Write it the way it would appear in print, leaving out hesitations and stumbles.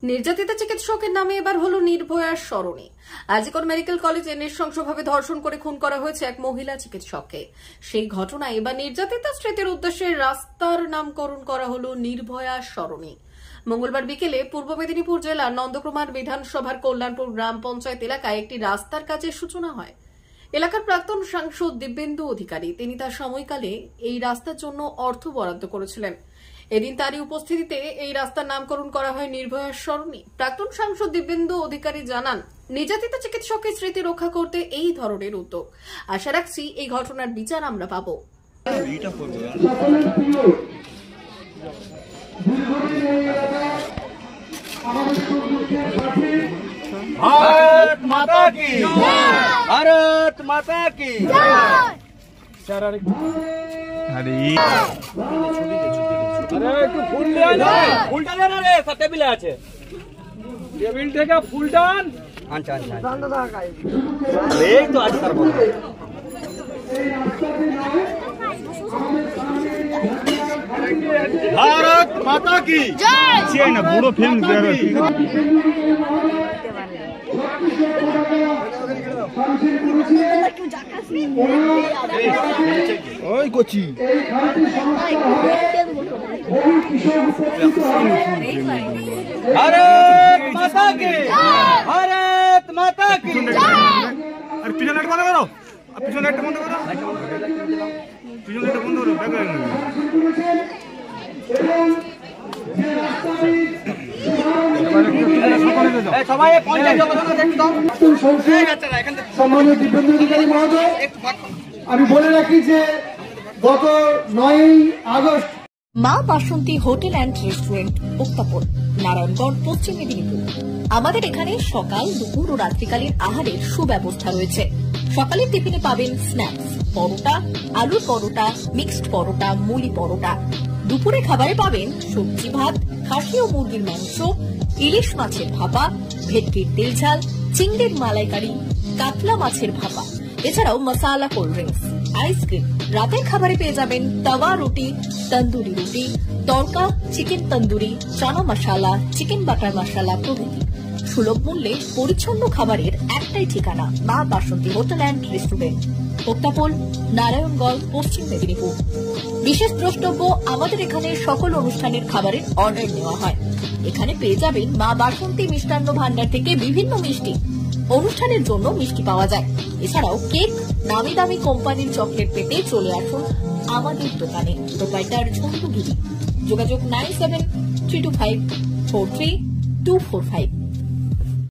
নির্যাতিতা চিকিৎসকের নামে এবার হলো নির্ভয়ার স্মরণী। আজিকর মেডিকেল কলেজে নৃশংসভাবে ধর্ষণ করে খুন করা হয়েছে এক মহিলা চিকিৎসককে। সেই ঘটনায় এবার নির্যাতিতা স্মৃতির উদ্দেশ্যে রাস্তার নামকরণ করা হলো নির্ভয়া স্মরণী। মঙ্গলবার বিকেলে পূর্ব মেদিনীপুর জেলার নন্দকুমার বিধানসভার কল্যাণপুর গ্রাম পঞ্চায়েত এলাকায় একটি রাস্তার কাজের সূচনা হয়। এলাকার প্রাক্তন সাংসদ দিব্যেন্দু অধিকারী তিনি তার সময়কালে এই রাস্তার জন্য অর্থ বরাদ্দ করেছিলেন। এদিন তারই উপস্থিতিতে এই রাস্তার নামকরণ করা হয় নির্ভয়ার স্মরণী। প্রাক্তন সাংসদ দিব্যেন্দু অধিকারী জানান, নির্যাতিত চিকিৎসকের স্মৃতি রক্ষা করতে এই ধরনের উদ্যোগ। আশা রাখছি এই ঘটনার বিচার আমরা পাব। भारत माता की भारत माता की अरे একটু ফুল দেন ফুলটা দেন রে সব টেবিলে আছে টেবিল থেকে ফুল টান আচ্ছা আচ্ছা এই তো আজ করব भारत माता की जय ना बड़ो फेमस जगह ओए कोची भारत माता की भारत माता की अरे पीछे नेट बंद करो पीछे नेट बंद करो पीछे नेट बंद करो সম্মানীয় দিব্যেন্দু অধিকারী মহোদয়, আমি বলে রাখি যে গত 9 আগস্ট মা বাসন্তী হোটেল অ্যান্ড রেস্টুরেন্ট, উত্তাপন, নারায়ণগঞ্জ, পশ্চিম মেদিনীপুর। আমাদের এখানে সকাল, দুপুর ও রাত্রিকালীন আহারের সুব্যবস্থা রয়েছে। সকালের টিফিনে পাবেন স্ন্যাক্স, পরোটা, আলুর পরোটা, মিক্সড পরোটা, মুলি পরোটা। দুপুরে খাবারে পাবেন সবজি ভাত, খাসি ও মুরগির মাংস, ইলিশ মাছের ভাপা, ভেটকির তেল ঝাল, চিংড়ির মালাইকারি, কাতলা মাছের ভাপা, এছাড়াও মশালা কোল্ড ড্রিঙ্কস, আইসক্রিম। রাতের খাবারে পেয়ে যাবেন তাওয়া রুটি, তন্দুরি রুটি, তড়কা, চিকেন তন্দুরি, চানা মশালা, চিকেন বাটার মশালা প্রভৃতি। সুলভ মূল্যে পরিচ্ছন্ন খাবারের একটাই ঠিকানা, মা বাসন্তী হোটেল অ্যান্ড রেস্টুরেন্ট, উত্তাপন, নারায়ণগঞ্জ, পশ্চিম মেদিনীপুর। বিশেষ দ্রষ্টব্য, আমাদের এখানে সকল অনুষ্ঠানের খাবারের অর্ডার নেওয়া হয়। এখানে পেয়ে যাবেন মা বাসন্তী মিষ্টান্ন ভান্ডার থেকে বিভিন্ন মিষ্টি। অনুষ্ঠানের জন্য মিষ্টি পাওয়া যায়। এছাড়াও কেক, নামি দামি কোম্পানির চকলেট পেতে চলে আসুন আমাদের দোকানে। প্রোপাইটার ঝন্টু গিরি। যোগাযোগ 9732543245।